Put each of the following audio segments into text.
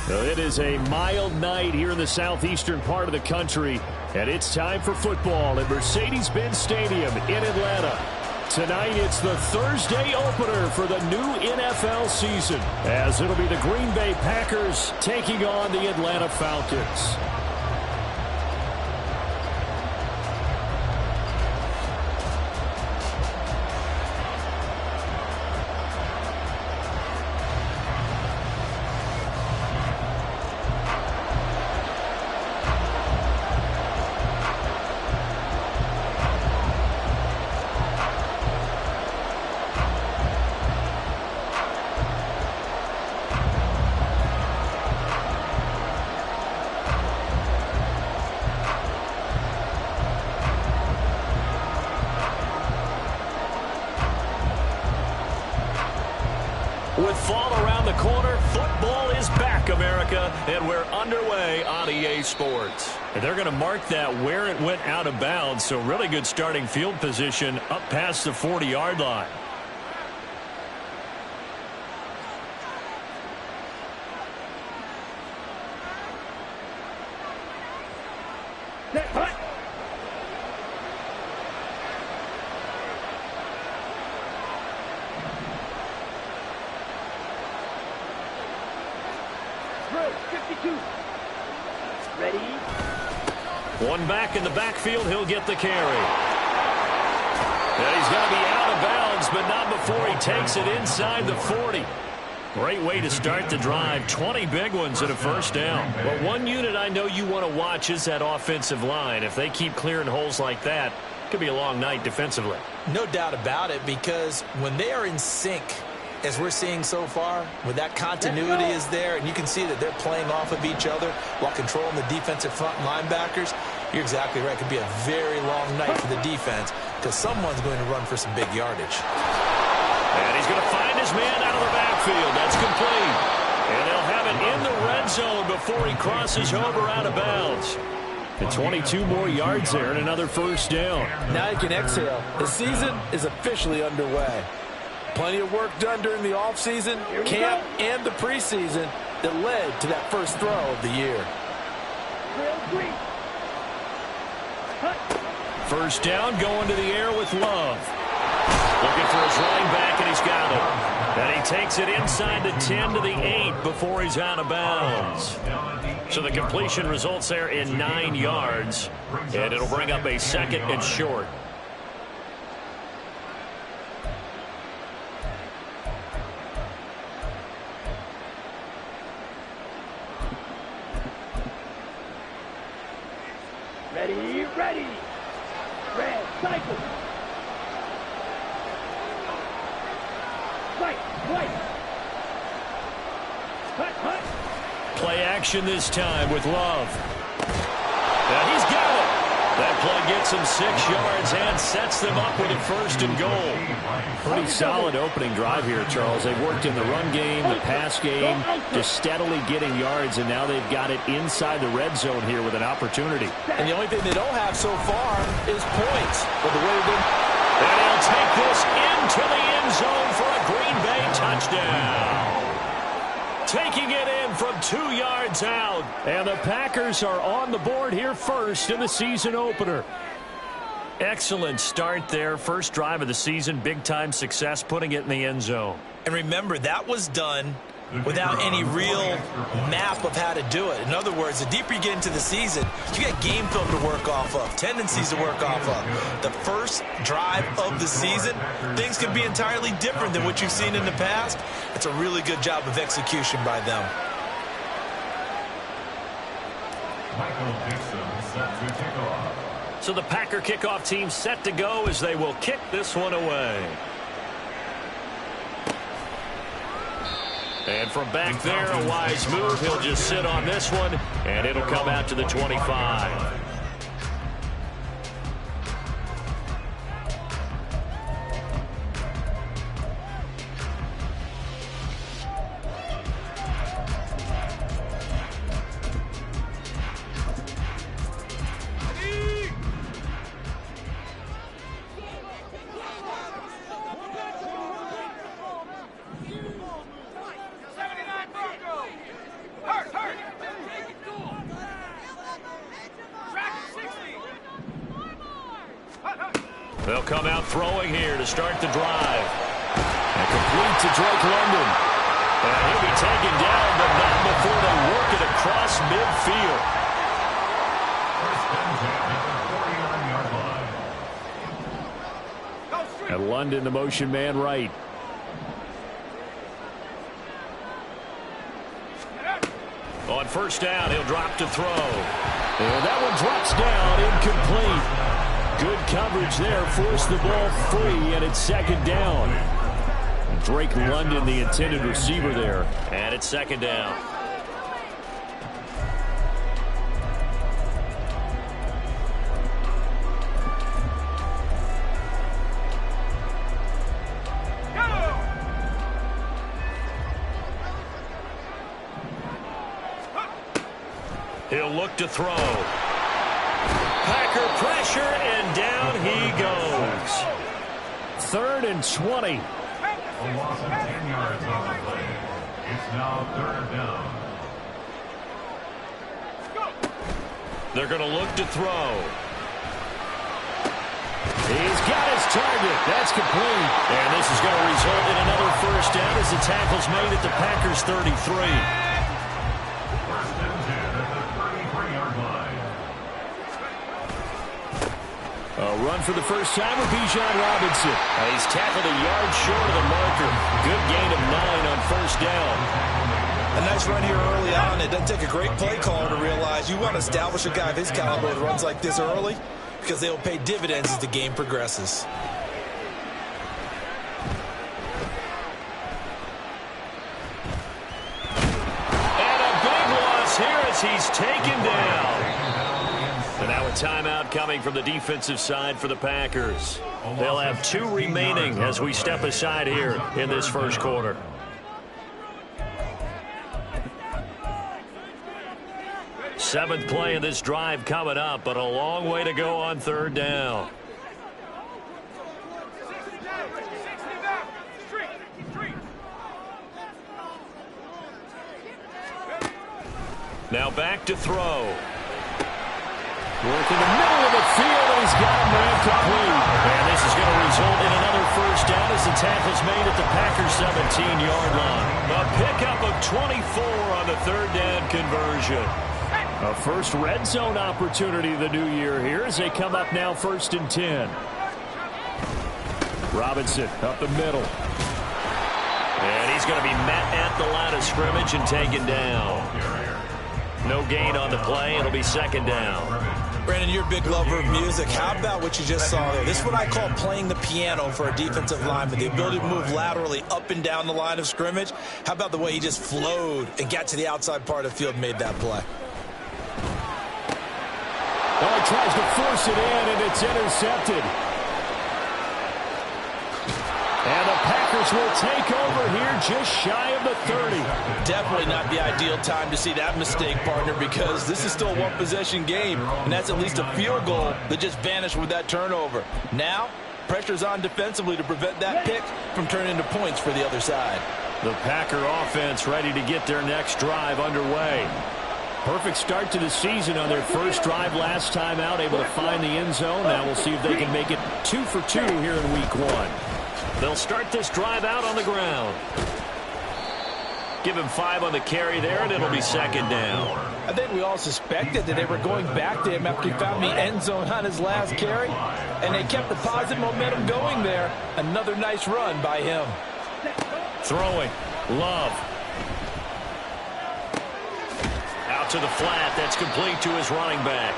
Well, it is a mild night here in the southeastern part of the country, and it's time for football at Mercedes-Benz Stadium in Atlanta. Tonight, it's the Thursday opener for the new NFL season, as it'll be the Green Bay Packers taking on the Atlanta Falcons. With fall around the corner, football is back, America, and we're underway on EA Sports. And they're going to mark that where it went out of bounds, so really good starting field position up past the 40-yard line. Ready? One back in the backfield, he'll get the carry. And he's going to be out of bounds, but not before he takes it inside the 40. Great way to start the drive. 20 big ones and a first down. Well, one unit I know you want to watch is that offensive line. If they keep clearing holes like that, it could be a long night defensively. No doubt about it, because when they are in sync, as we're seeing so far, when that continuity is there, and you can see that they're playing off of each other while controlling the defensive front linebackers, you're exactly right. It could be a very long night for the defense because someone's going to run for some big yardage. And he's going to find his man out of the backfield. That's complete. And they'll have it in the red zone before he crosses over out of bounds. And 22 more yards there and another first down. Now you can exhale. The season is officially underway. Plenty of work done during the offseason, camp, and the preseason that led to that first throw of the year. First down, going to the air with Love. Looking for his running back, and he's got it. And he takes it inside the 10 to the 8 before he's out of bounds. So the completion results there in 9 yards, and it'll bring up a second and short. Ready. Red, cycle. Right. Hut. Play action this time with Love. And he's got it. That play gets him 6 yards and sets them up with a first and goal. Pretty solid opening drive here, Charles. They've worked in the run game, the pass game, just steadily getting yards, and now they've got it inside the red zone here with an opportunity. And the only thing they don't have so far is points. But the way and he'll take this into the end zone for a Green Bay touchdown. Taking it in from 2 yards out. And the Packers are on the board here first in the season opener. Excellent start there. First drive of the season. Big-time success putting it in the end zone. And remember, that was done without any real map of how to do it. In other words, the deeper you get into the season, you got game film to work off of, tendencies to work off of. The first drive of the season, things can be entirely different than what you've seen in the past. It's a really good job of execution by them. So the Packer kickoff team set to go as they will kick this one away. And from back there, a wise move. He'll just sit on this one, and it'll come out to the 25. Hurt. They'll come out throwing here to start the drive. And complete to Drake London. And he'll be taken down, but not before they work it across midfield. And London, the motion man right. On first down, he'll drop to throw. And that one drops down, incomplete. Good coverage there, forced the ball free, and it's second down. Drake London, the intended receiver there. And it's second down. He'll look to throw. Packer pressure, and down he goes. 3rd and 20. A loss of 10 yards on the play. It's now 3rd down. They're going to look to throw. He's got his target. That's complete. And this is going to result in another first down as the tackle's made at the Packers' 33. A run for the first time with Bijan Robinson. He's tackled a yard short of the marker. Good gain of 9 on first down. A nice run here early on. It doesn't take a great play caller to realize you want to establish a guy of his caliber with runs like this early because they will pay dividends as the game progresses. And a big loss here as he's taken down. And now a timeout coming from the defensive side for the Packers. They'll have 2 remaining as we step aside here in this first quarter. Seventh play of this drive coming up, but a long way to go on 3rd down. Now back to throw. Work in the middle of the field, and he's got him ran complete. And this is going to result in another first down as the tackle's made at the Packers' 17-yard line. A pickup of 24 on the 3rd down conversion. A first red zone opportunity of the new year here as they come up now 1st and 10. Robinson up the middle. And he's going to be met at the line of scrimmage and taken down. No gain on the play. It'll be second down. Brandon, you're a big lover of music. How about what you just saw there? This is what I call playing the piano for a defensive lineman. The ability to move laterally up and down the line of scrimmage. How about the way he just flowed and got to the outside part of the field and made that play? Oh, he tries to force it in, and it's intercepted. And the Packers will take over here just shy of the 30. Definitely not the ideal time to see that mistake, partner, because this is still a one-possession game, and that's at least a field goal that just vanished with that turnover. Now, pressure's on defensively to prevent that pick from turning into points for the other side. The Packer offense ready to get their next drive underway. Perfect start to the season on their first drive last time out, able to find the end zone. Now we'll see if they can make it 2 for 2 here in week 1. They'll start this drive out on the ground. Give him 5 on the carry there, and it'll be second down. I think we all suspected that they were going back to him after he found the end zone on his last carry, and they kept the positive momentum going there. Another nice run by him. Throwing. Love. Out to the flat. That's complete to his running back.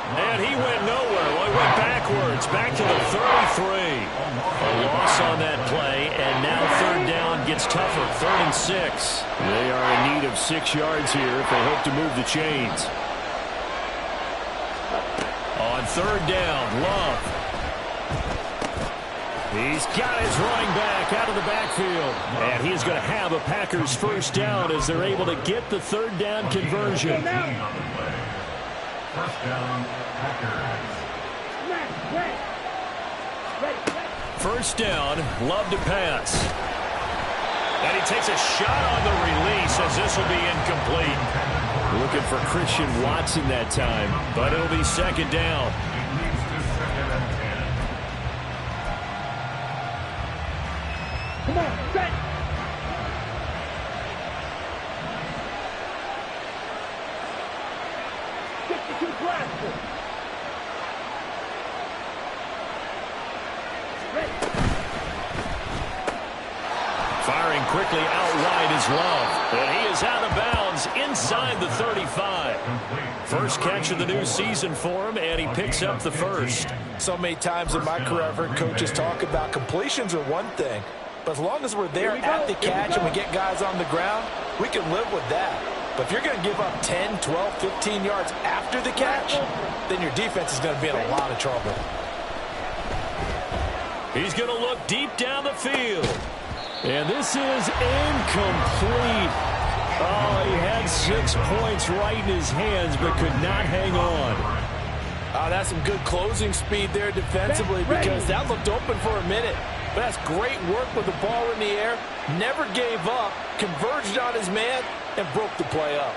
And he went nowhere. Well, he went backwards. Back to the 33. A loss on that play, and now 3rd down gets tougher. 3rd and 6. They are in need of 6 yards here if they hope to move the chains. On 3rd down, Love. He's got his running back out of the backfield. And he's going to have a Packers first down as they're able to get the 3rd down conversion. First down, Packers. First down, Love to pass. And he takes a shot on the release as this will be incomplete. Looking for Christian Watson that time, but it'll be second down. into blaster. Ready. Firing quickly out wide is Love. And he is out of bounds inside the 35. First catch of the new season for him, and he picks up the first. So many times in my career I've heard coaches talk about completions are one thing, but as long as we're there at the catch and we get guys on the ground, we can live with that. But if you're going to give up 10, 12, 15 yards after the catch, then your defense is going to be in a lot of trouble. He's going to look deep down the field. And this is incomplete. Oh, he had 6 points right in his hands, but could not hang on. That's some good closing speed there defensively, because that looked open for a minute. But that's great work with the ball in the air. Never gave up, converged on his man, and broke the play up.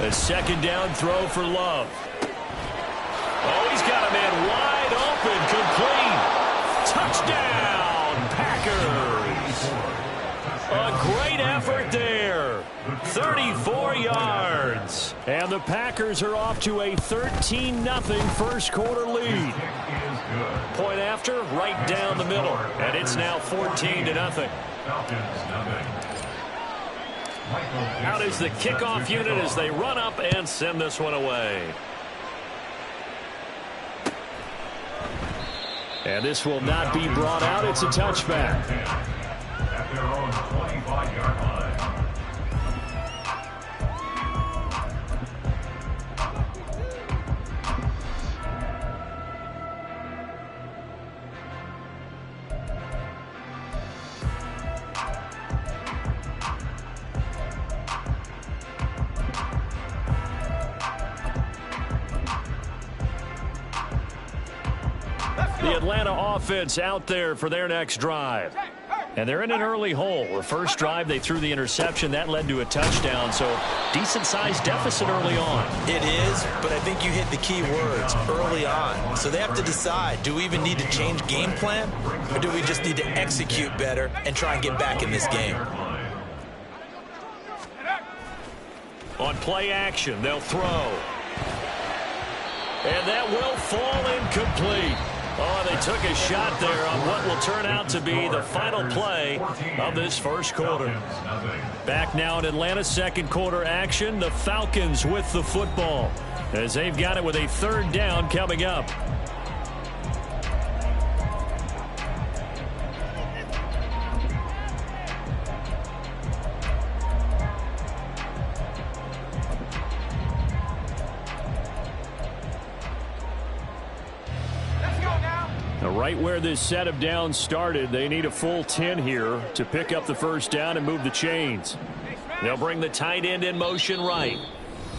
A second down throw for Love. Oh, he's got a man wide open, complete. Touchdown, Packers. A great effort there. 34 yards. And the Packers are off to a 13-0 first quarter lead. Point after, right down the middle. And it's now 14-0. Out is the kickoff unit as they run up and send this one away. And this will not be brought out. It's a touchback. At their own 25-yard line. The Atlanta offense out there for their next drive. And they're in an early hole. The first drive, they threw the interception. That led to a touchdown, so decent-sized deficit early on. It is, but I think you hit the key words, early on. So they have to decide, do we even need to change game plan, or do we just need to execute better and try and get back in this game? On play action, they'll throw. And that will fall incomplete. Oh, they took a shot there on what will turn out to be the final play of this first quarter. Back now in Atlanta, second quarter action. The Falcons with the football as they've got it with a third down coming up. Right where this set of downs started, they need a full 10 here to pick up the first down and move the chains. They'll bring the tight end in motion right.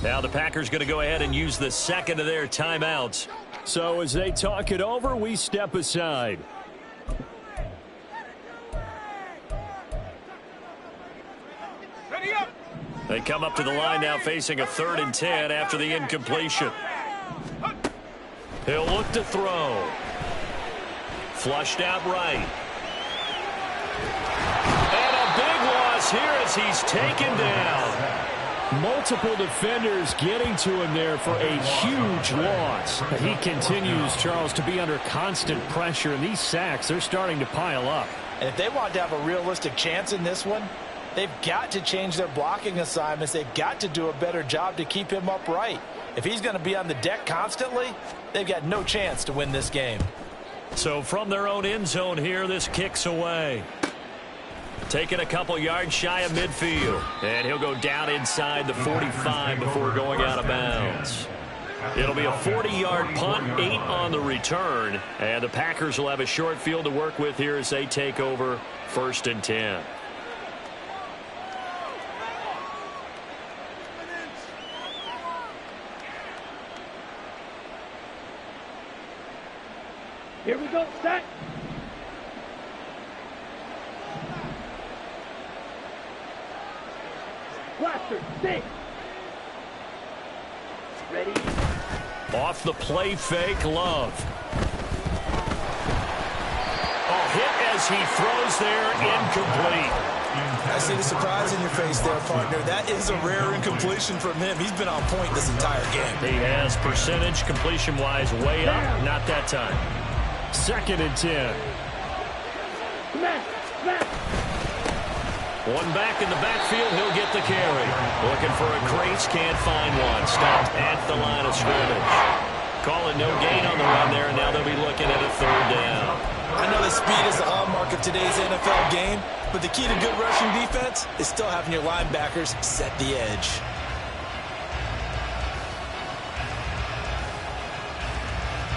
Now the Packers going to go ahead and use the second of their timeouts. So as they talk it over, we step aside. They come up to the line now facing a 3rd and 10 after the incompletion. He'll look to throw. Flushed out right. And a big loss here as he's taken down. Multiple defenders getting to him there for a huge loss. He continues, Charles, to be under constant pressure, and these sacks, they're starting to pile up. And if they want to have a realistic chance in this one, they've got to change their blocking assignments. They've got to do a better job to keep him upright. If he's going to be on the deck constantly, they've got no chance to win this game. So from their own end zone here, this kicks away. Taking a couple yards shy of midfield. And he'll go down inside the 45 before going out of bounds. It'll be a 40-yard punt, 8 on the return. And the Packers will have a short field to work with here as they take over 1st and 10. Here we go, set. Blaster, six. Ready. Off the play fake, Love. Oh, hit as goes. He throws there, incomplete. I see the surprise in your face there, partner. That is a rare incompletion from him. He's been on point this entire game. He has percentage completion-wise way up. Not that time. 2nd and 10. Smash! Smash! One back in the backfield. He'll get the carry. Looking for a crease. Can't find one. Stopped at the line of scrimmage. Calling no gain on the run there, and now they'll be looking at a 3rd down. I know that speed is the hallmark of today's NFL game, but the key to good rushing defense is still having your linebackers set the edge.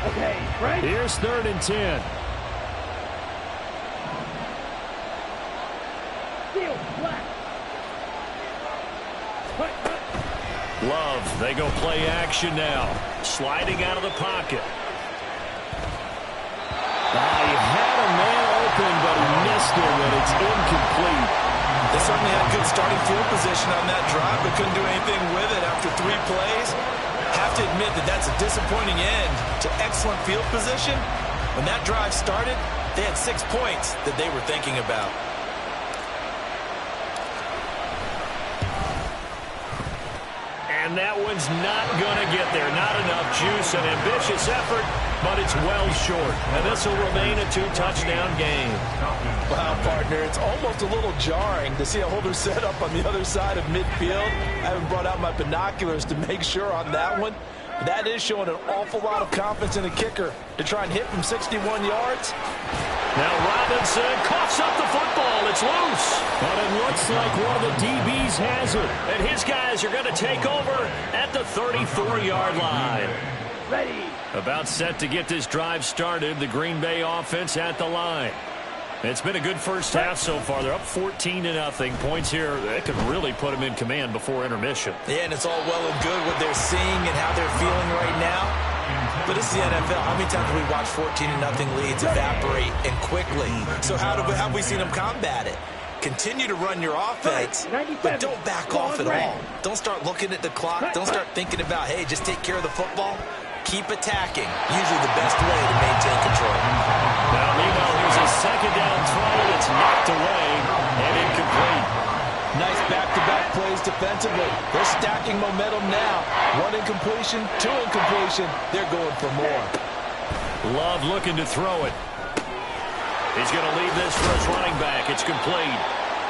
Okay, Frank. Here's 3rd and 10. Steal, flat. Cut, cut. Love, they go play action now. Sliding out of the pocket. He had a man open, but he missed it when it's incomplete. They certainly had good starting field position on that drive, but couldn't do anything with it after 3 plays. Have to admit that that's a disappointing end to excellent field position. When that drive started, they had 6 points that they were thinking about. And that one's not going to get there. Not enough juice. An ambitious effort, but it's well short. And this will remain a 2-touchdown game. Wow, partner, it's almost a little jarring to see a holder set up on the other side of midfield. I haven't brought out my binoculars to make sure on that one. That is showing an awful lot of confidence in a kicker to try and hit from 61 yards. Now Robinson coughs up the football. It's loose. But it looks like one of the DBs has it. And his guys are going to take over at the 34-yard line. Ready. About set to get this drive started. The Green Bay offense at the line. It's been a good first half so far. They're up 14-0. Points here that could really put them in command before intermission. Yeah, and it's all well and good what they're seeing and how they're feeling right now. But it's the NFL. How many times have we watched 14-0 leads evaporate and quickly? So how have we seen them combat it? Continue to run your offense, but don't back off at all. Don't start looking at the clock. Don't start thinking about, hey, just take care of the football. Keep attacking. Usually the best way to maintain control. Now, meanwhile, here's a 2nd down throw. It's knocked away and incomplete. Nice back-to-back plays defensively. They're stacking momentum now. 1 incompletion, 2 incompletion. They're going for more. Love looking to throw it. He's going to leave this for his running back. It's complete.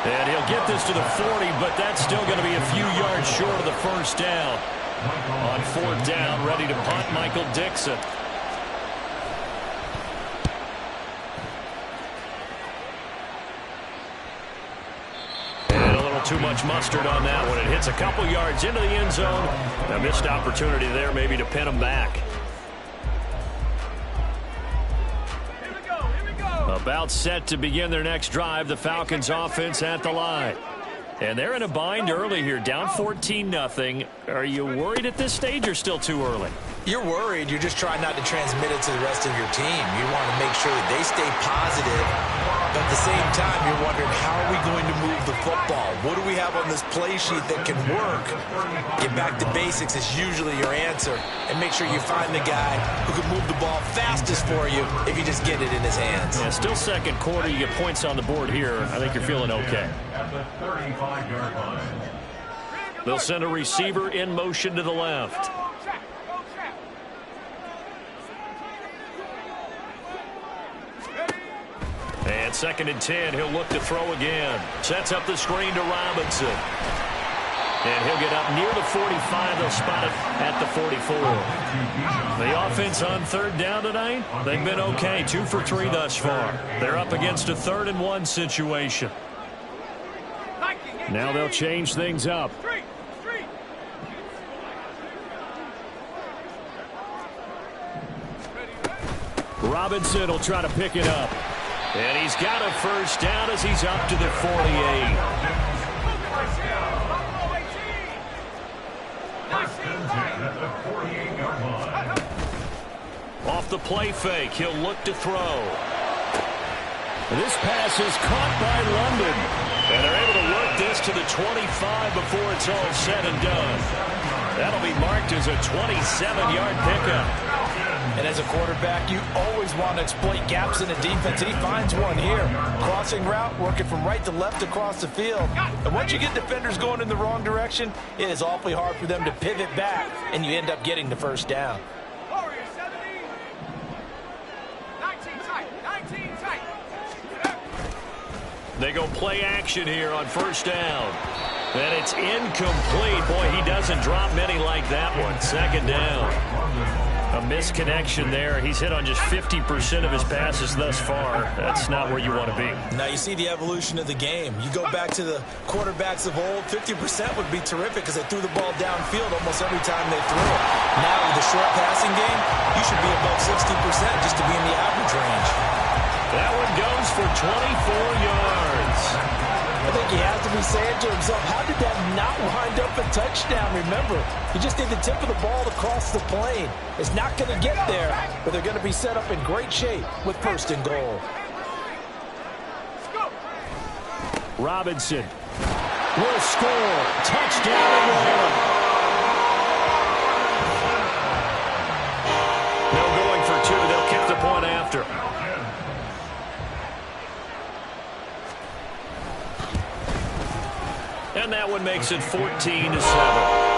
And he'll get this to the 40, but that's still going to be a few yards short of the 1st down. On 4th down, ready to punt, Michael Dixon. And a little too much mustard on that one. It hits a couple yards into the end zone. A missed opportunity there maybe to pin him back. About set to begin their next drive. The Falcons offense at the line. And they're in a bind early here, down 14-0. Are you worried at this stage or still too early? You're worried. You're just trying not to transmit it to the rest of your team. You want to make sure that they stay positive. But at the same time, you're wondering, how are we going to move the football? What do we have on this play sheet that can work? Get back to basics is usually your answer. And make sure you find the guy who can move the ball fastest for you if you just get it in his hands. Yeah, still 2nd quarter. You get points on the board here. I think you're feeling okay. At the 35-yard line. They'll send a receiver in motion to the left. And 2nd and 10, he'll look to throw again. Sets up the screen to Robinson. And he'll get up near the 45. They'll spot it at the 44. The offense on 3rd down tonight, they've been okay. 2 for 3 thus far. They're up against a 3rd and 1 situation. Now they'll change things up. Robinson will try to pick it up. And he's got a 1st down as he's up to the 48. Off the play fake, he'll look to throw. This pass is caught by London. And they're able to work this to the 25 before it's all said and done. That'll be marked as a 27-yard pickup. And as a quarterback, you always want to exploit gaps in the defense, and he finds one here. Crossing route, working from right to left across the field. And once you get defenders going in the wrong direction, it is awfully hard for them to pivot back, and you end up getting the first down. They go play action here on first down. And it's incomplete. Boy, he doesn't drop many like that one. Second down. A misconnection there. He's hit on just 50% of his passes thus far. That's not where you want to be. Now you see the evolution of the game. You go back to the quarterbacks of old, 50% would be terrific because they threw the ball downfield almost every time they threw it. Now with the short passing game, you should be above 60% just to be in the average range. That one goes for 24 yards. I think he has to be saying to himself, how did that not wind up a touchdown? Remember, you just need the tip of the ball to cross the plane. It's not going to get there, but they're going to be set up in great shape with first and goal. Robinson will score. Touchdown, Atlanta. They're going for two. They'll kick the point after. And that one makes it 14-7.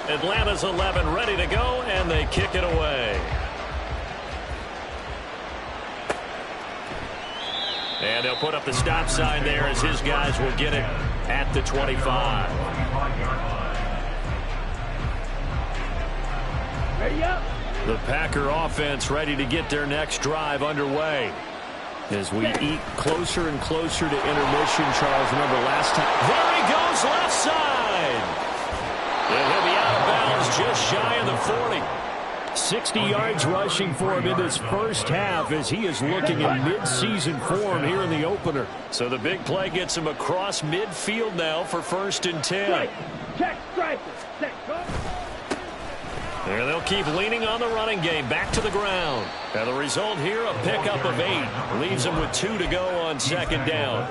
Atlanta's 11 ready to go, and they kick it away. And they'll put up the stop sign there as his guys will get it at the 25. Ready up. The Packer offense ready to get their next drive underway. As we eat closer and closer to intermission, Charles, remember last time. There he goes, left side. And he'll be out of bounds just shy of the 40. 60 yards rushing for him in this first half as he is looking in mid-season form here in the opener. So the big play gets him across midfield now for 1st and 10. Strike. Check, striker. Set, go. And they'll keep leaning on the running game back to the ground. And the result here, a pickup of 8. Leaves them with 2 to go on 2nd down.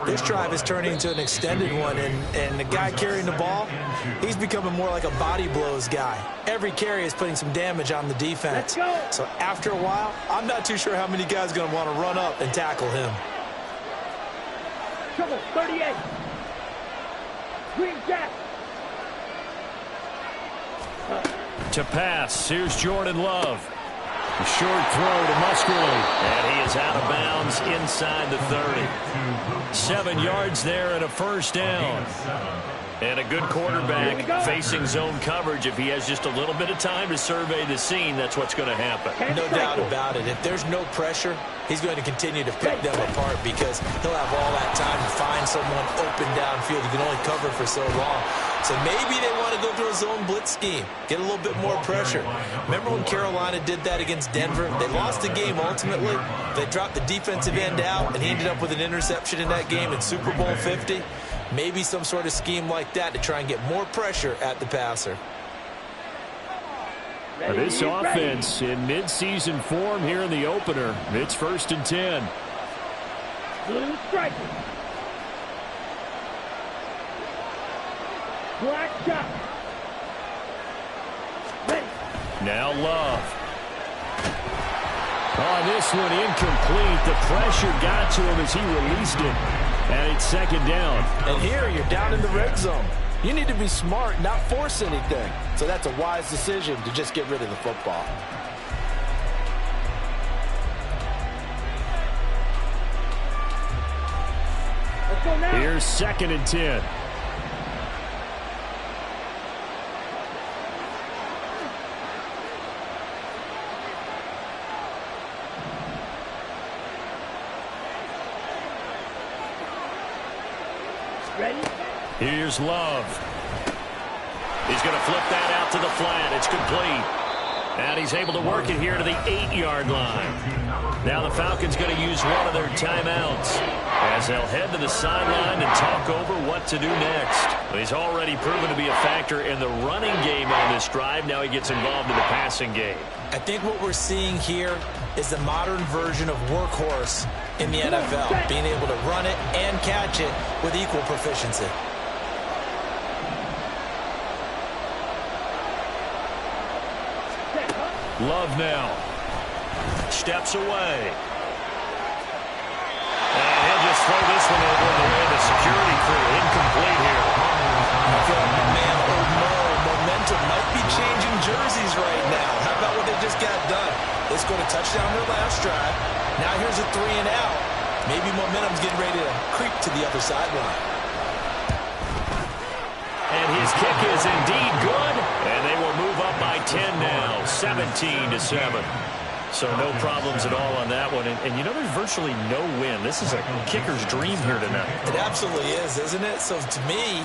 This drive is turning into an extended one, and the guy carrying the ball, he's becoming more like a body blows guy. Every carry is putting some damage on the defense. So after a while, I'm not too sure how many guys are going to want to run up and tackle him. Trouble, 38. Green jack. To pass, here's Jordan Love. A short throw to Musgrave. And he is out of bounds inside the 30. 7 yards there and a first down. And a good quarterback facing zone coverage. If he has just a little bit of time to survey the scene, that's what's going to happen. No doubt about it. If there's no pressure, he's going to continue to pick them apart because he'll have all that time to find someone open downfield. He can only cover for so long. So maybe they want to go to a zone blitz scheme, get a little bit more pressure. Remember when Carolina did that against Denver? They lost the game ultimately. They dropped the defensive end out, and he ended up with an interception in that game in Super Bowl 50. Maybe some sort of scheme like that to try and get more pressure at the passer. This offense in mid-season form here in the opener. It's 1st and 10. Blue striker. Black shot. Ready. Now Love. On this one, incomplete. The pressure got to him as he released it. And it's 2nd down. And here you're down in the red zone. You need to be smart, not force anything. So that's a wise decision to just get rid of the football. Let's go now. Here's 2nd and 10. Ready? Here's Love. He's going to flip that out to the flat. It's complete. And he's able to work it here to the 8-yard line. Now the Falcons going to use one of their timeouts as they'll head to the sideline and talk over what to do next. He's already proven to be a factor in the running game on this drive. Now he gets involved in the passing game. I think what we're seeing here is the modern version of workhorse in the NFL, being able to run it and catch it with equal proficiency. Love now. Steps away. And he'll just throw this one over the way of the security crew. Incomplete here. Man, oh no, momentum might be changing jerseys right now. How about what they just got done? They scored a touchdown their last drive. Now here's a 3 and out. Maybe momentum's getting ready to creep to the other sideline. And his kick is indeed good. And they will move up by 10 now, 17-7. So no problems at all on that one. And you know, there's virtually no win. This is a kicker's dream here tonight. It absolutely is, isn't it? So to me,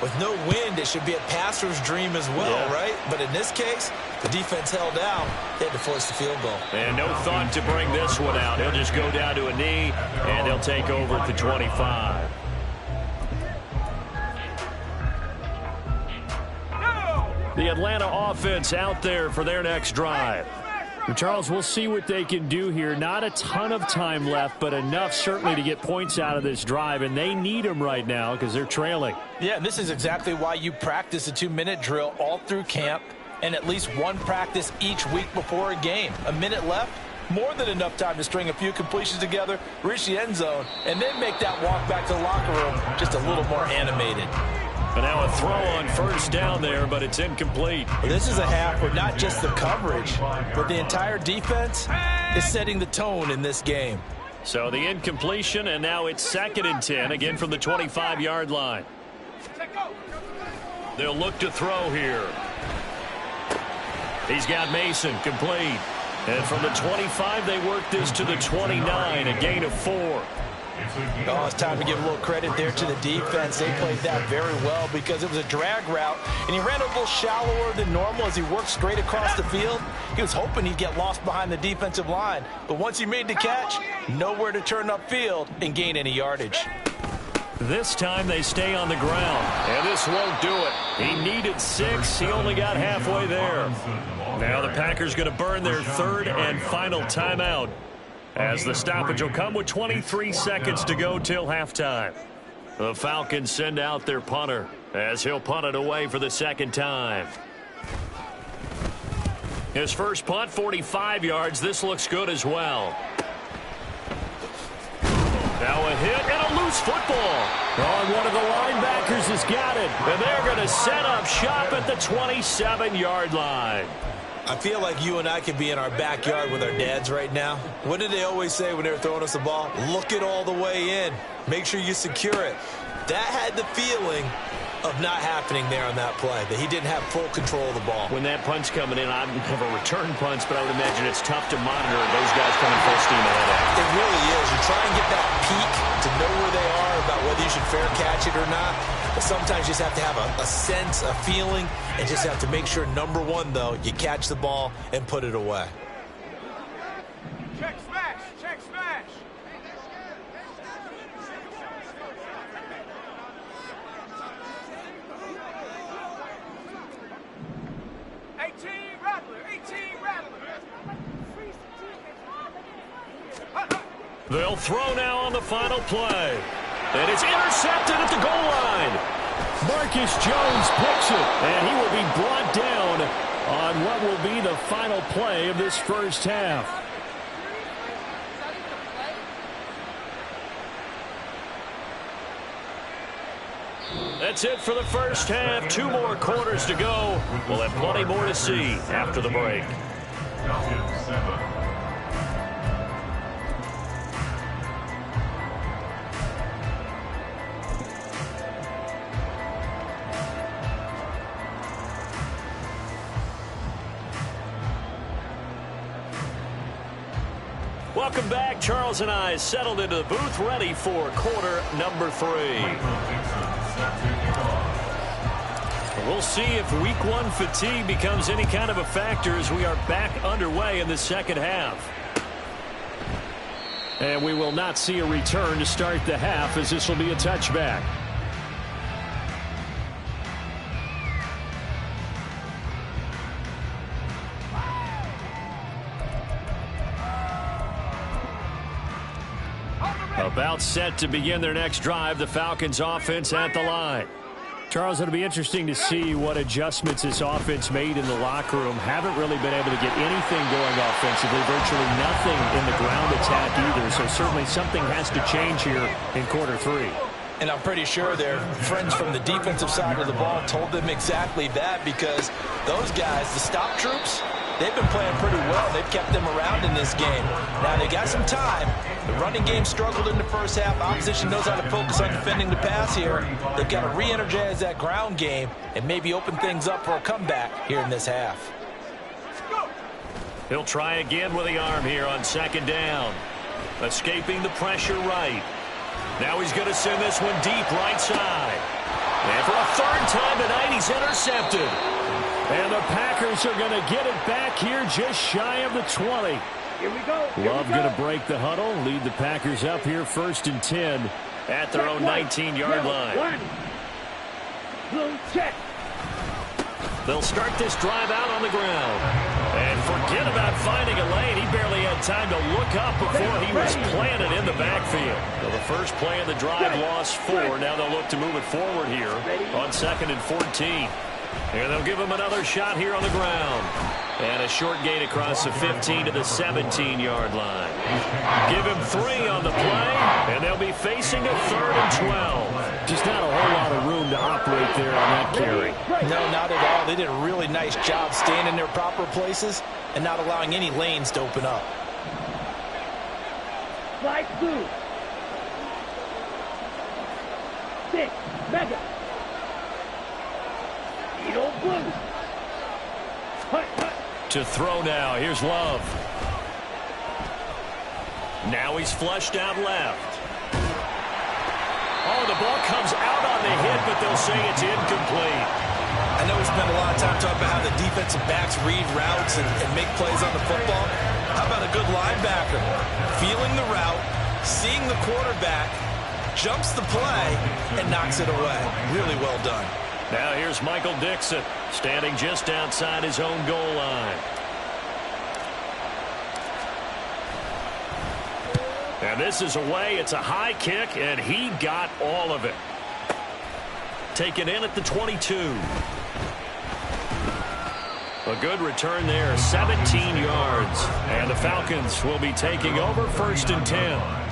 with no wind, it should be a passer's dream as well, right? But in this case, the defense held out. They had to force the field goal. And no thought to bring this one out. He'll just go down to a knee, and they'll take over at the 25. The Atlanta offense out there for their next drive. Charles, we'll see what they can do here. Not a ton of time left, but enough certainly to get points out of this drive, and they need them right now because they're trailing. Yeah, this is exactly why you practice a 2-minute drill all through camp and at least one practice each week before a game. A minute left, more than enough time to string a few completions together, reach the end zone, and then make that walk back to the locker room just a little more animated. But now a throw on first down there, but it's incomplete. Well, this is a half where not just the coverage, but the entire defense is setting the tone in this game. So the incompletion, and now it's 2nd and 10, again from the 25-yard line. They'll look to throw here. He's got Mason complete. And from the 25, they work this to the 29, a gain of 4. Oh, it's time to give a little credit there to the defense. They played that very well because it was a drag route, and he ran a little shallower than normal as he worked straight across the field. He was hoping he'd get lost behind the defensive line, but once he made the catch, nowhere to turn upfield and gain any yardage. This time they stay on the ground, and this won't do it. He needed 6. He only got halfway there. Now the Packers going to burn their 3rd and final timeout, as the stoppage will come with 23 seconds to go till halftime. The Falcons send out their punter as he'll punt it away for the 2nd time. His first punt, 45 yards. This looks good as well. Now a hit and a loose football. Oh, one of the linebackers has got it. And they're going to set up shop at the 27-yard line. I feel like you and I could be in our backyard with our dads right now. What did they always say when they were throwing us the ball? Look it all the way in. Make sure you secure it. That had the feeling of not happening there on that play, that he didn't have full control of the ball. When that punch coming in, I don't have a return punch, but I would imagine it's tough to monitor those guys coming full steam ahead. It really is. You try and get that peek to know where they are about whether you should fair catch it or not. But sometimes you just have to have a sense, a feeling, and just have to make sure, number one, though, you catch the ball and put it away. Check smash! Check smash! They'll throw now on the final play. And it's intercepted at the goal line. Marcus Jones picks it, and he will be brought down on what will be the final play of this first half. That's it for the first half. 2 more quarters to go. We'll have plenty more to see after the break. Welcome back. Charles and I settled into the booth, ready for quarter number 3. We'll see if week one fatigue becomes any kind of a factor as we are back underway in the second half. And we will not see a return to start the half, as this will be a touchback. About set to begin their next drive, the Falcons offense at the line. Charles, it'll be interesting to see what adjustments this offense made in the locker room. Haven't really been able to get anything going offensively, virtually nothing in the ground attack either. So certainly something has to change here in quarter three. And I'm pretty sure their friends from the defensive side of the ball told them exactly that, because those guys, the stop troops, they've been playing pretty well. They've kept them around in this game. Now, they got some time. The running game struggled in the first half. Opposition knows how to focus on defending the pass here. They've got to re-energize that ground game and maybe open things up for a comeback here in this half. He'll try again with the arm here on second down. Escaping the pressure right. Now he's going to send this one deep right side. And for a third time tonight, he's intercepted. And the Packers are going to get it back here just shy of the 20. Here we go. Love going to break the huddle, lead the Packers up here 1st and 10 at their own 19-yard line. Blue check. They'll start this drive out on the ground. And forget about finding a lane. He barely had time to look up before he was planted in the backfield. So the first play of the drive lost 4. Now they'll look to move it forward here on 2nd and 14. And they'll give him another shot here on the ground. And a short gain across the 15 to the 17-yard line. Give him 3 on the play, and they'll be facing a 3rd and 12. Just not a whole lot of room to operate there on that carry. No, not at all. They did a really nice job staying in their proper places and not allowing any lanes to open up. Slide through. 6, mega. Eagle blue. Hut, hut. To throw now. Here's Love. Now he's flushed out left. Oh, the ball comes out on the hit, but they'll say it's incomplete. I know we spent a lot of time talking about how the defensive backs read routes and make plays on the football. How about a good linebacker? Feeling the route, seeing the quarterback, jumps the play, and knocks it away. Really well done. Now here's Michael Dixon, standing just outside his own goal line. And this is away. It's a high kick, and he got all of it. Taken in at the 22. A good return there, 17 yards. And the Falcons will be taking over 1st and 10.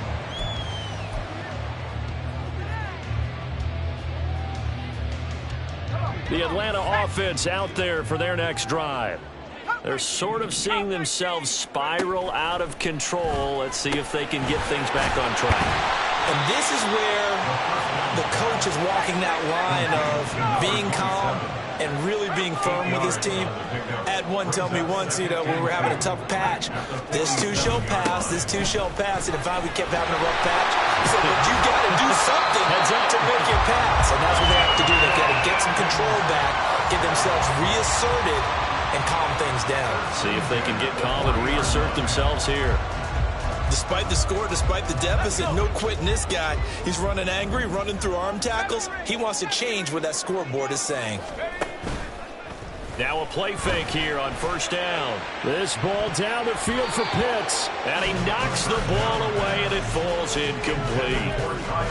The Atlanta offense out there for their next drive. They're sort of seeing themselves spiral out of control. Let's see if they can get things back on track. And this is where the coach is walking that line of being calm and really being firm with his team. Had one tell me once, when we were having a tough patch, this too shall pass, this too shall pass. And if we kept having a rough patch, he said, but you got to do something to make it pass. And that's what they have to do. They've got to get some control back, get themselves reasserted, and calm things down. See if they can get calm and reassert themselves here. Despite the score, despite the deficit, no quitting this guy. He's running angry, running through arm tackles. He wants to change what that scoreboard is saying. Now a play fake here on 1st down. This ball down the field for Pitts. And he knocks the ball away, and it falls incomplete.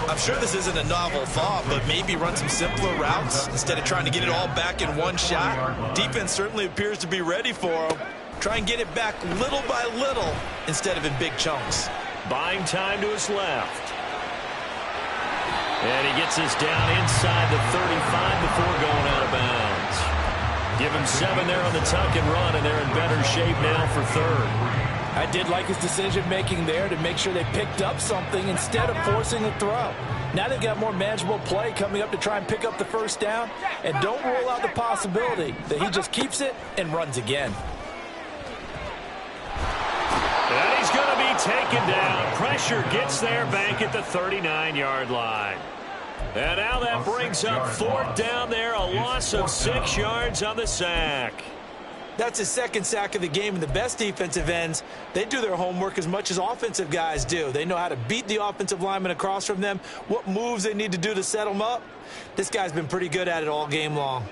I'm sure this isn't a novel thought, but maybe run some simpler routes instead of trying to get it all back in one shot. Defense certainly appears to be ready for him. Try and get it back little by little instead of in big chunks. Buying time to his left. And he gets this down inside the 35 before going out of bounds. Give him 7 there on the tuck and run, and they're in better shape now for 3rd. I did like his decision-making there to make sure they picked up something instead of forcing a throw. Now they've got more manageable play coming up to try and pick up the 1st down, and don't rule out the possibility that he just keeps it and runs again. And he's going to be taken down. Pressure gets there back at the 39-yard line. And now that brings up 4th down there, a loss of 6 yards on the sack. That's his 2nd sack of the game, and the best defensive ends, they do their homework as much as offensive guys do. They know how to beat the offensive lineman across from them, what moves they need to do to set them up. This guy's been pretty good at it all game long.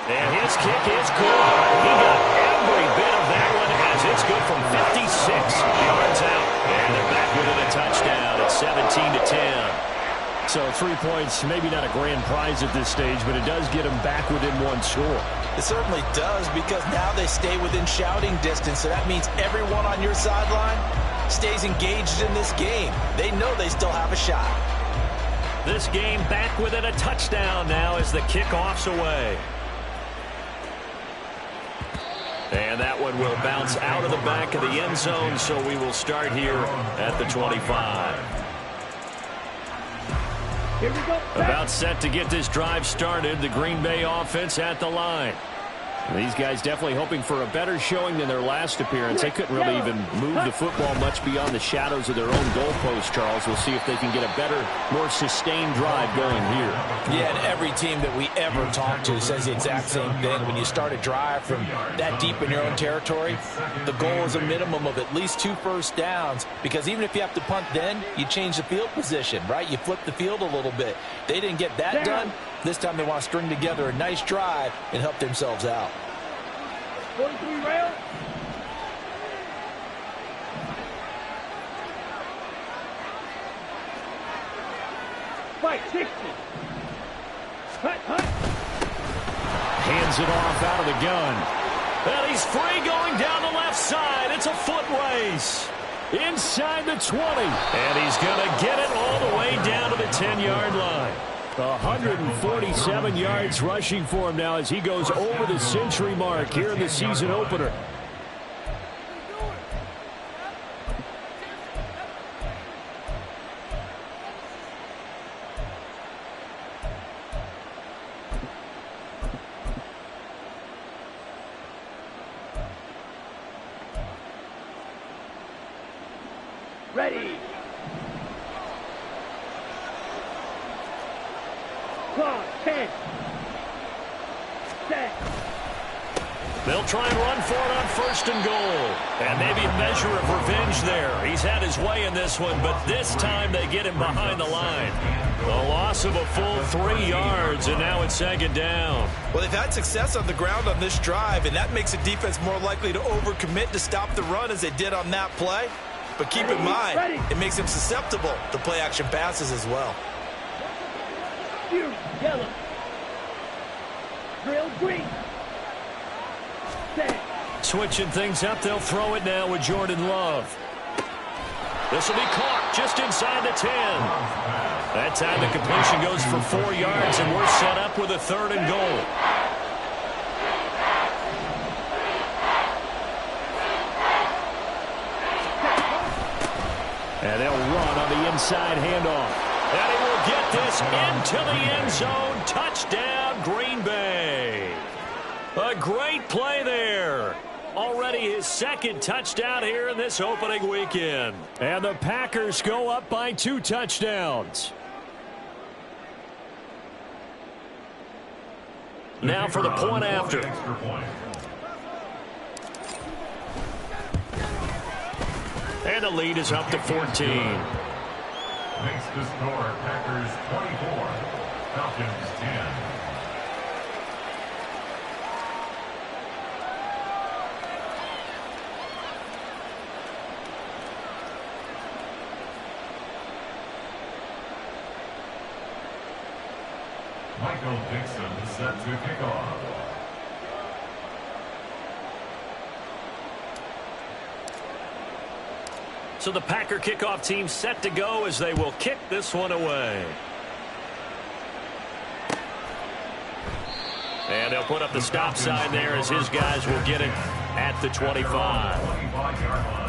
And his kick is good. He got every bit of that one as it's good from 56 yards out. And they're back with a touchdown at 17-10. So 3 points, maybe not a grand prize at this stage, but it does get them back within 1 score. It certainly does, because now they stay within shouting distance, so that means everyone on your sideline stays engaged in this game. They know they still have a shot. This game back within a touchdown now as the kickoff's away. And that one will bounce out of the back of the end zone, so we will start here at the 25. Here we go. About set to get this drive started. The Green Bay offense at the line. These guys definitely hoping for a better showing than their last appearance. They couldn't really even move the football much beyond the shadows of their own goalpost, Charles. We'll see if they can get a better, more sustained drive going here. Yeah, and every team that we ever talk to says the exact same thing. When you start a drive from that deep in your own territory, the goal is a minimum of at least 2 first downs, because even if you have to punt then, you change the field position, right? You flip the field a little bit. They didn't get that done. This time they want to string together a nice drive and help themselves out. 43 rail. Fight 60. Hut, hut. Hands it off out of the gun. And he's free going down the left side. It's a foot race. Inside the 20. And he's going to get it all the way down to the 10-yard line. 147 yards rushing for him now as he goes over the century mark here in the season opener. Ready. Clock 10. Set. They'll try and run for it on 1st and goal. And maybe a measure of revenge there. He's had his way in this one, but this time they get him behind the line. A loss of a full 3 yards, and now it's 2nd down. Well, they've had success on the ground on this drive, and that makes the defense more likely to overcommit to stop the run as they did on that play. But keep in mind, it makes them susceptible to play-action passes as well. Yellow. Drill green. Set. Switching things up, they'll throw it now with Jordan Love. This will be caught just inside the 10. That time the completion goes for 4 yards, and we're set up with a 3rd and goal. And they'll run on the inside handoff. And he will get this into the end zone. Touchdown, Green Bay. A great play there. Already his 2nd touchdown here in this opening weekend. And the Packers go up by 2 touchdowns. Now for the point after. And the lead is up to 14. Makes the score Packers 24, Falcons 10. Michael Dixon set to kick off. So the Packer kickoff team set to go as they will kick this one away. And they'll put up the stop sign there as his guys will get it at the 25. 25-yard line.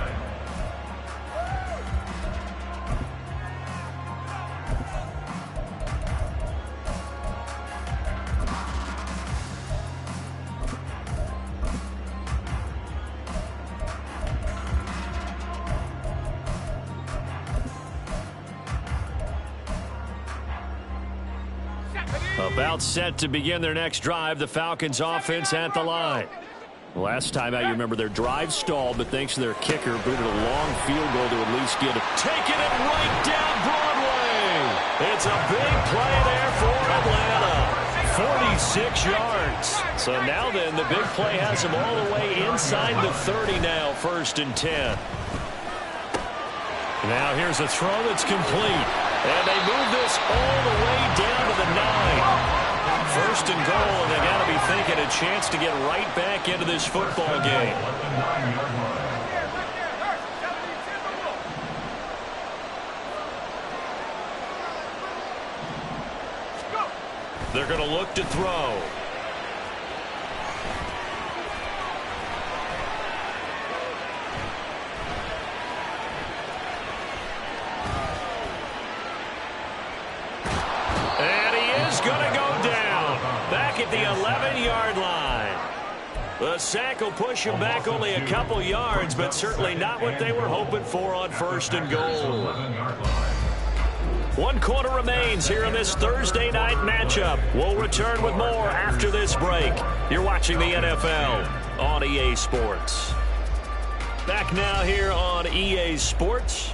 About set to begin their next drive, the Falcons offense at the line. Last time out, you remember their drive stalled, but thanks to their kicker, booted a long field goal to at least get it. Taking it right down Broadway. It's a big play there for Atlanta. 46 yards. So now then, the big play has them all the way inside the 30 now, 1st and 10. Now here's a throw that's complete. And they move this all the way down to the 9. 1st and goal, and they got to be thinking a chance to get right back into this football game. They're going to look to throw. And he is going to go down back at the 11-yard line. The sack will push him back only a couple yards, but certainly not what they were hoping for on 1st and goal. 1 quarter remains here in this Thursday night matchup. We'll return with more after this break. You're watching the NFL on EA Sports. Back now here on EA Sports.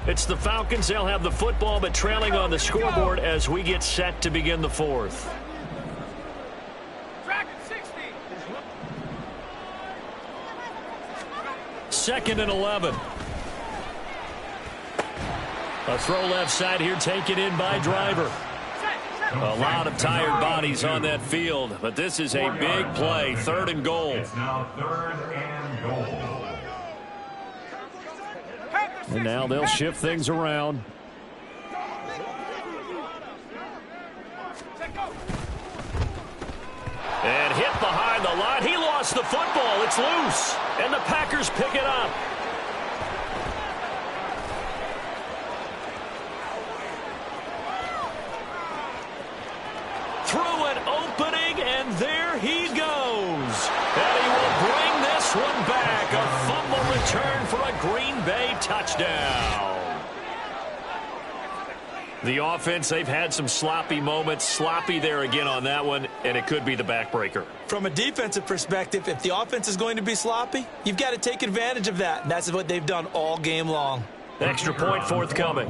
It's the Falcons. They'll have the football, but trailing on the scoreboard as we get set to begin the 4th. 2nd and 11. A throw left side here taken in by Driver. A lot of tired bodies on that field, but this is a big play. 3rd and goal. It's now 3rd and goal. And now they'll shift things around. And hit behind the line. He lost the football. It's loose. And the Packers pick it up. Through an opening, and there he goes. And he will bring this one back. A fumble return for a Green Bay touchdown. The offense, they've had some sloppy moments. Sloppy there again on that one, and it could be the backbreaker. From a defensive perspective, if the offense is going to be sloppy, you've got to take advantage of that. And that's what they've done all game long. Extra point forthcoming.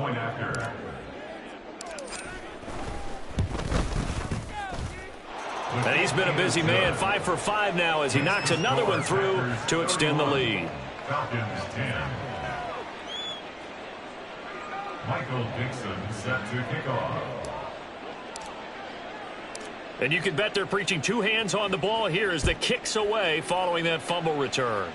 And he's been a busy man, 5 for 5 now as he knocks another one through to extend the lead. Falcons 10. Michael Dixon set to kick off. And you can bet they're preaching 2 hands on the ball here as the kick's away following that fumble return.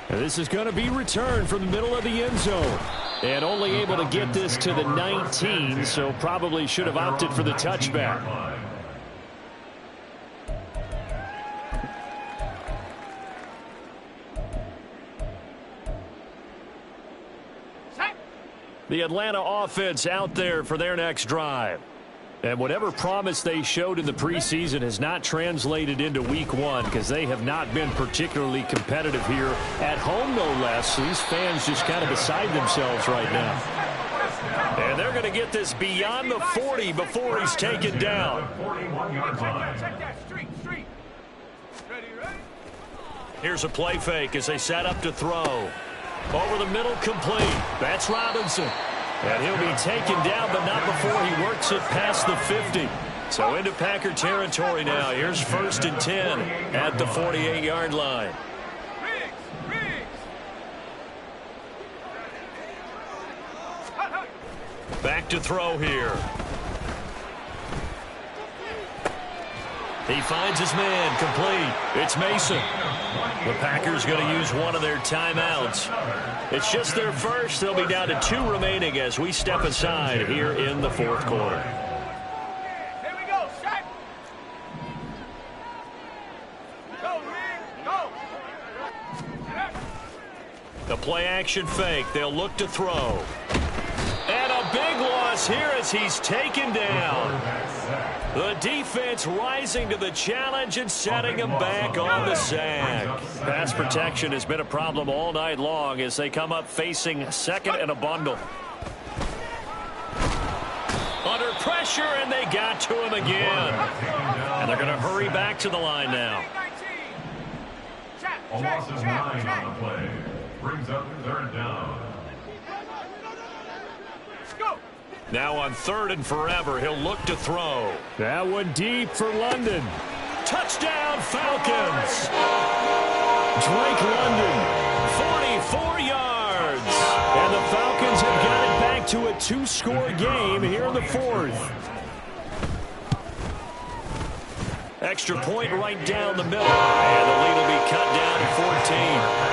And this is going to be returned from the middle of the end zone. And only able to get this to the 19, so probably should have opted for the touchback. The Atlanta offense out there for their next drive. And whatever promise they showed in the preseason has not translated into week 1 because they have not been particularly competitive here at home, no less. So these fans just kind of beside themselves right now. And they're going to get this beyond the 40 before he's taken down. Here's a play fake as they set up to throw. Over the middle, complete. That's Robinson. And he'll be taken down, but not before he works it past the 50. So into Packer territory now. Here's 1st and 10 at the 48-yard line. Back to throw here. He finds his man, complete. It's Mason. The Packers going to use one of their timeouts. It's just their first. They'll be down to 2 remaining as we step aside here in the 4th quarter. Here we go, set. Go, Rick, go. The play action fake. They'll look to throw. And a big loss here as he's taken down. The defense rising to the challenge and setting him back on the sack. Pass protection has been a problem all night long as they come up facing 2nd and a bundle. pressure, and they got to him again. And they're going to hurry back to the line now. A loss of 9 on the play. Brings up 3rd down. Now on 3rd and forever, he'll look to throw. That one deep for London. Touchdown, Falcons. Drake London, 44 yards. And the Falcons have got it back to a 2-score game here in the 4th. Extra point right down the middle. And the lead will be cut down to 14.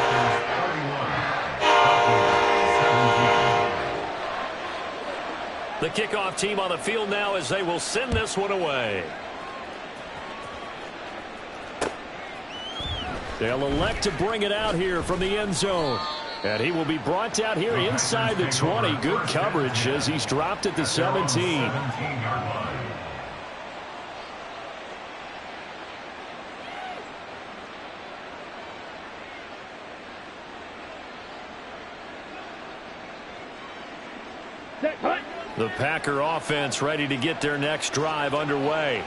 The kickoff team on the field now as they will send this one away. They'll elect to bring it out here from the end zone. And he will be brought out here inside the 20. Good coverage as he's dropped at the 17. The Packer offense ready to get their next drive underway.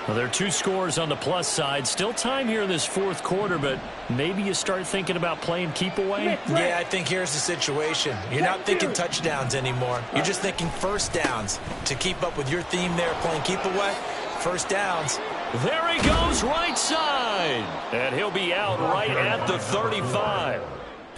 Well, there are 2 scores on the plus side. Still time here in this 4th quarter, but maybe you start thinking about playing keep away? Yeah, I think here's the situation. You're not thinking touchdowns anymore. You're just thinking first downs. To keep up with your theme there, playing keep away, first downs. There he goes, right side. And he'll be out right at the 35.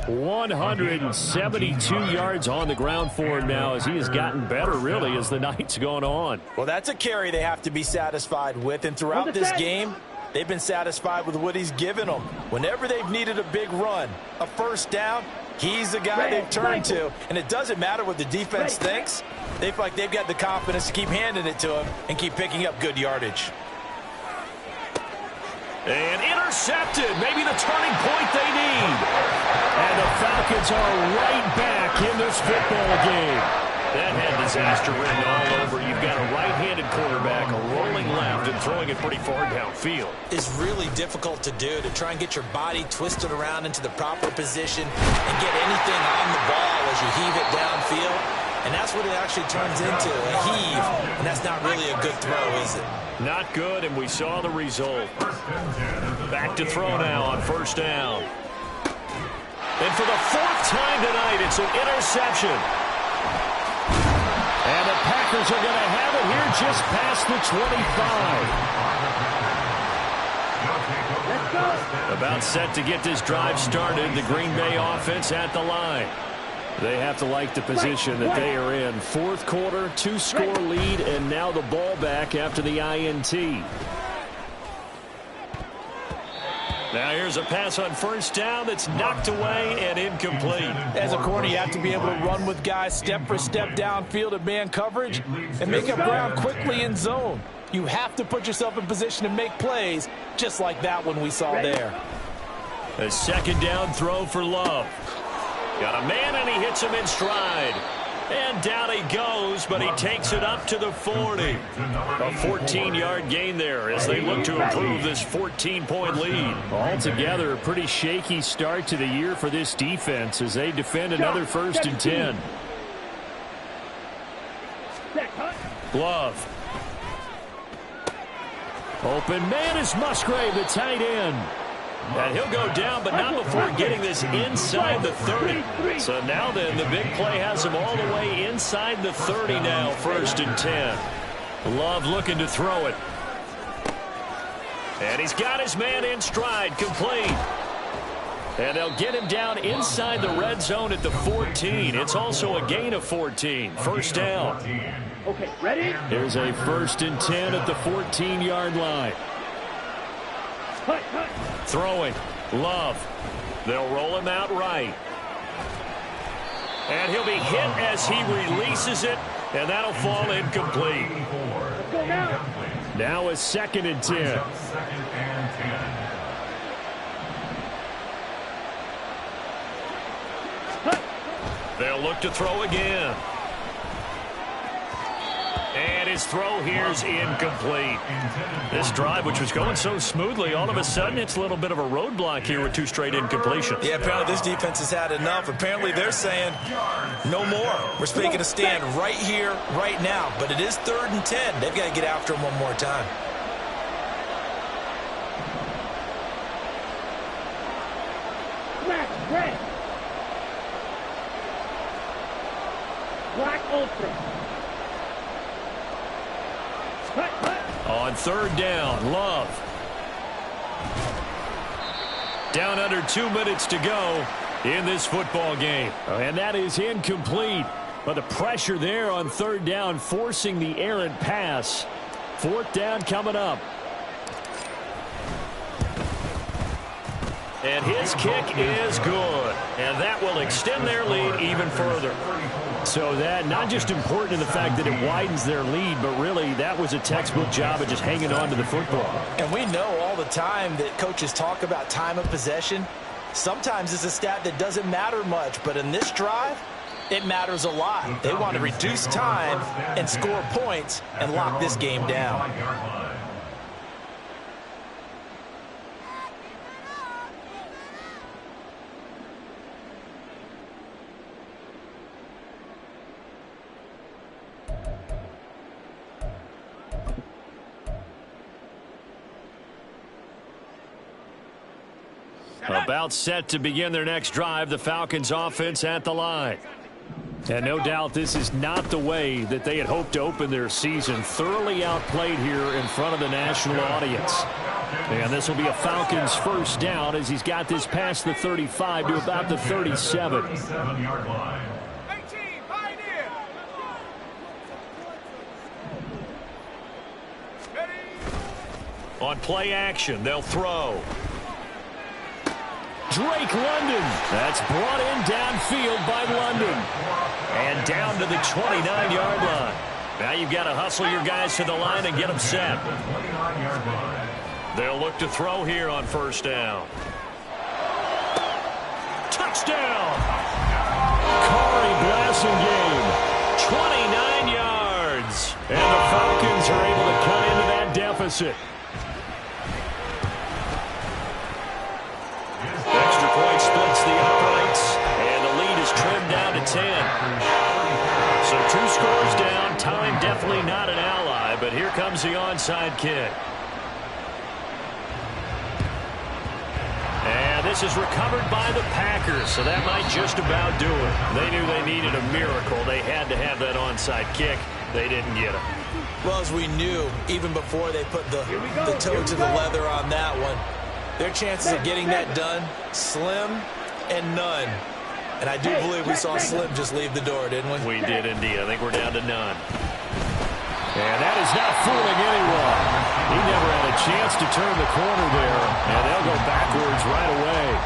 172 yards on the ground for him now as he has gotten better, really, as the night's gone on. Well, that's a carry they have to be satisfied with, and throughout this game, they've been satisfied with what he's given them. Whenever they've needed a big run, a first down, he's the guy they've turned to, and it doesn't matter what the defense thinks. They feel like they've got the confidence to keep handing it to him and keep picking up good yardage. And intercepted, maybe the turning point they need. And the Falcons are right back in this football game. That had disaster written all over. You've got a right-handed quarterback, a rolling left, and throwing it pretty far downfield. It's really difficult to do, to try and get your body twisted around into the proper position and get anything on the ball as you heave it downfield. And that's what it actually turns into, a heave. And that's not really a good throw, is it? Not good, and we saw the result. Back to throw now on first down. And for the 4th time tonight, it's an interception. And the Packers are going to have it here just past the 25. About set to get this drive started, the Green Bay offense at the line. They have to like the position that they are in. 4th quarter, 2-score lead, and now the ball back after the INT. Now here's a pass on first down that's knocked away and incomplete. As a corner, you have to be able to run with guys step for step downfield at man coverage and make up ground quickly in zone. You have to put yourself in position to make plays just like that one we saw there. A 2nd down throw for Love. Got a man, and he hits him in stride. And down he goes, but he takes it up to the 40. A 14-yard gain there as they look to improve this 14-point lead. Altogether, a pretty shaky start to the year for this defense as they defend another 1st and 10. Love. Open man is Musgrave, the tight end. And he'll go down, but not before getting this inside the 30. So now then, the big play has him all the way inside the 30 now, 1st and 10. Love looking to throw it. And he's got his man in stride, complete. And they'll get him down inside the red zone at the 14. It's also a gain of 14. First down. Okay, ready? Here's a 1st and 10 at the 14-yard line. Throwing. Love. They'll roll him out right. And he'll be hit as he releases it, and that'll fall incomplete. Let's go now. Now a 2nd and 10. They'll look to throw again. And his throw here's incomplete. This drive, which was going so smoothly, all of a sudden it's a little bit of a roadblock here with 2 straight incompletions. Yeah, apparently this defense has had enough. Apparently they're saying no more. We're making a stand right here, right now. But it is 3rd and 10. They've got to get after him one more time. Red. Black Ultra. On 3rd down, Love. Down under 2 minutes to go in this football game. And that is incomplete. But the pressure there on 3rd down, forcing the errant pass. 4th down coming up. And his kick is good. And that will extend their lead even further. So that not just important in the fact that it widens their lead, but really that was a textbook job of just hanging on to the football. And we know all the time that coaches talk about time of possession. Sometimes it's a stat that doesn't matter much, but in this drive, it matters a lot. They want to reduce time and score points and lock this game down. About set to begin their next drive, the Falcons offense at the line. And no doubt this is not the way that they had hoped to open their season. Thoroughly outplayed here in front of the national audience. And this will be a Falcons 1st down as he's got this past the 35 to about the 37. 37-yard line. 18, pioneer. Ready. On play action, they'll throw. Drake London. That's brought in downfield by London. And down to the 29-yard line. Now you've got to hustle your guys to the line and get them set. They'll look to throw here on 1st down. Touchdown! Corey Blasingame. 29 yards. And the Falcons are able to cut into that deficit. Extra point splits the uprights, and the lead is trimmed down to 10. So 2 scores down, time definitely not an ally, but here comes the onside kick. And this is recovered by the Packers, so that might just about do it. They knew they needed a miracle. They had to have that onside kick. They didn't get it. Well, as we knew, even before they put the toe to the leather on that one, their chances of getting that done, slim and none. And I do believe we saw Slim just leave the door, didn't we? We did indeed. I think we're down to none. And that is not fooling anyone. He never had a chance to turn the corner there, and they'll go backwards right away.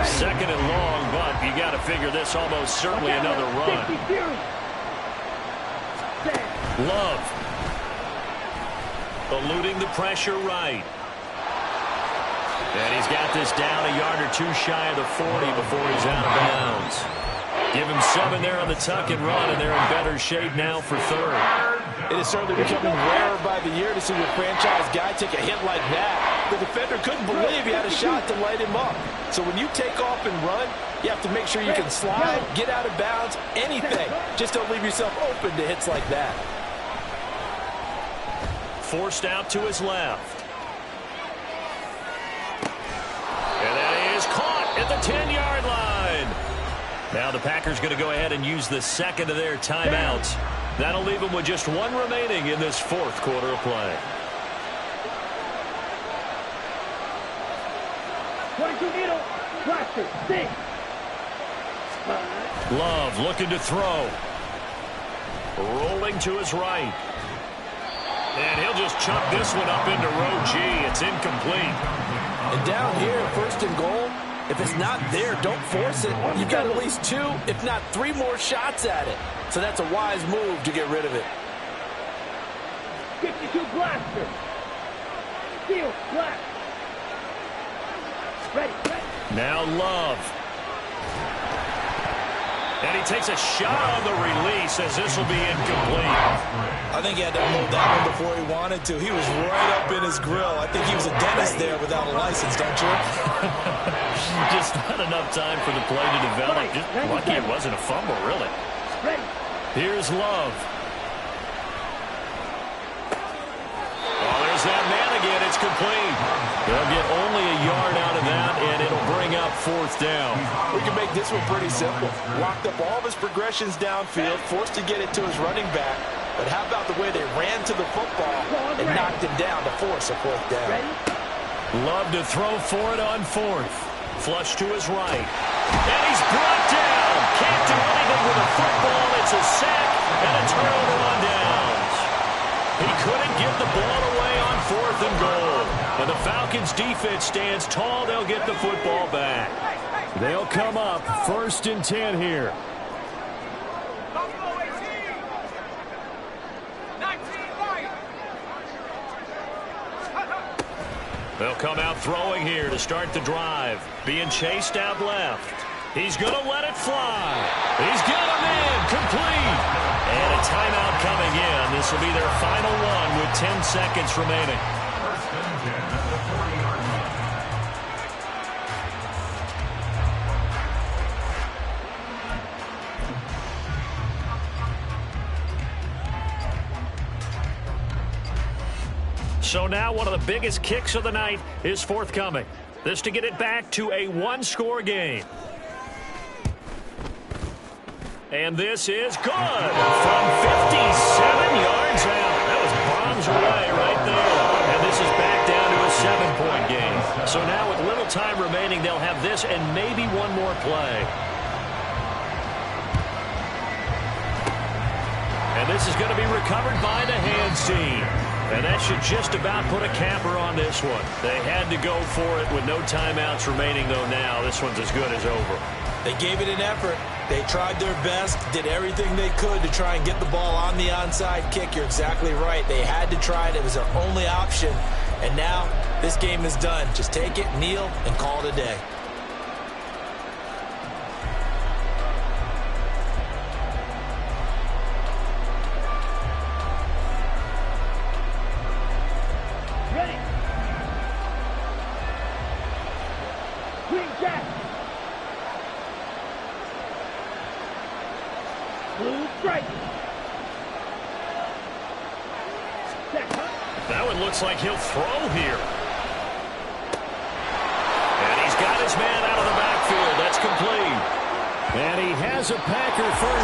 2nd and long, but you got to figure this almost certainly another run. Love. Eluding the pressure right. And he's got this down a yard or 2 shy of the 40 before he's out of bounds. Give him 7 there on the tuck and run, and they're in better shape now for 3rd. It is certainly becoming rarer by the year to see your franchise guy take a hit like that. The defender couldn't believe he had a shot to light him up. So when you take off and run, you have to make sure you can slide, get out of bounds, anything. Just don't leave yourself open to hits like that. Forced out to his left. And that is caught at the 10-yard line. Now the Packers going to go ahead and use the 2nd of their timeouts. That'll leave them with just 1 remaining in this 4th quarter of play. 22 needle. Blaster. 6. Love looking to throw. Rolling to his right. And he'll just chuck this one up into row G. It's incomplete. And down here, 1st and goal, if it's not there, don't force it. You've got at least 2, if not 3 more shots at it. So that's a wise move to get rid of it. 52 blaster. Steel blast. Ready. Now Love. And he takes a shot on the release as this will be incomplete. I think he had to hold that one before he wanted to. He was right up in his grill. I think he was a dentist there without a license, don't you? Just not enough time for the play to develop. Just lucky it wasn't a fumble, really. Here's Love. Oh, there's that man again. It's complete. They'll get only a yard out of that, and it'll bring up 4th down. We can make this one pretty simple. Locked up all of his progressions downfield, forced to get it to his running back. But how about the way they ran to the football and knocked him down to force a 4th down? Love to throw for it on 4th. Flush to his right. And he's brought down. Can't do anything with a football. It's a sack and a turnover on downs. He couldn't get the ball away on 4th and goal. And the Falcons defense stands tall. They'll get the football back. They'll come up 1st and 10 here. Buffalo 18. 19 right. They'll come out throwing here to start the drive. Being chased out left. He's going to let it fly. He's got him in. Complete. And a timeout coming in. This will be their final one with 10 seconds remaining. First and 10 at the 40-yard line. So now one of the biggest kicks of the night is forthcoming. This to get it back to a one-score game. And this is good from 57 yards out. That was bombs away right there. And this is back down to a 7-point game. So now with little time remaining, they'll have this and maybe one more play. And this is going to be recovered by the hands team. And that should just about put a capper on this one. They had to go for it with no timeouts remaining, though now this one's as good as over. They gave it an effort. They tried their best, did everything they could to try and get the ball on the onside kick. You're exactly right. They had to try it. It was their only option. And now this game is done. Just take it, kneel, and call it a day. Ready. Green jack. Blue stripe. That one looks like he'll throw here. And he's got his man out of the backfield. That's complete. And he has a Packer first.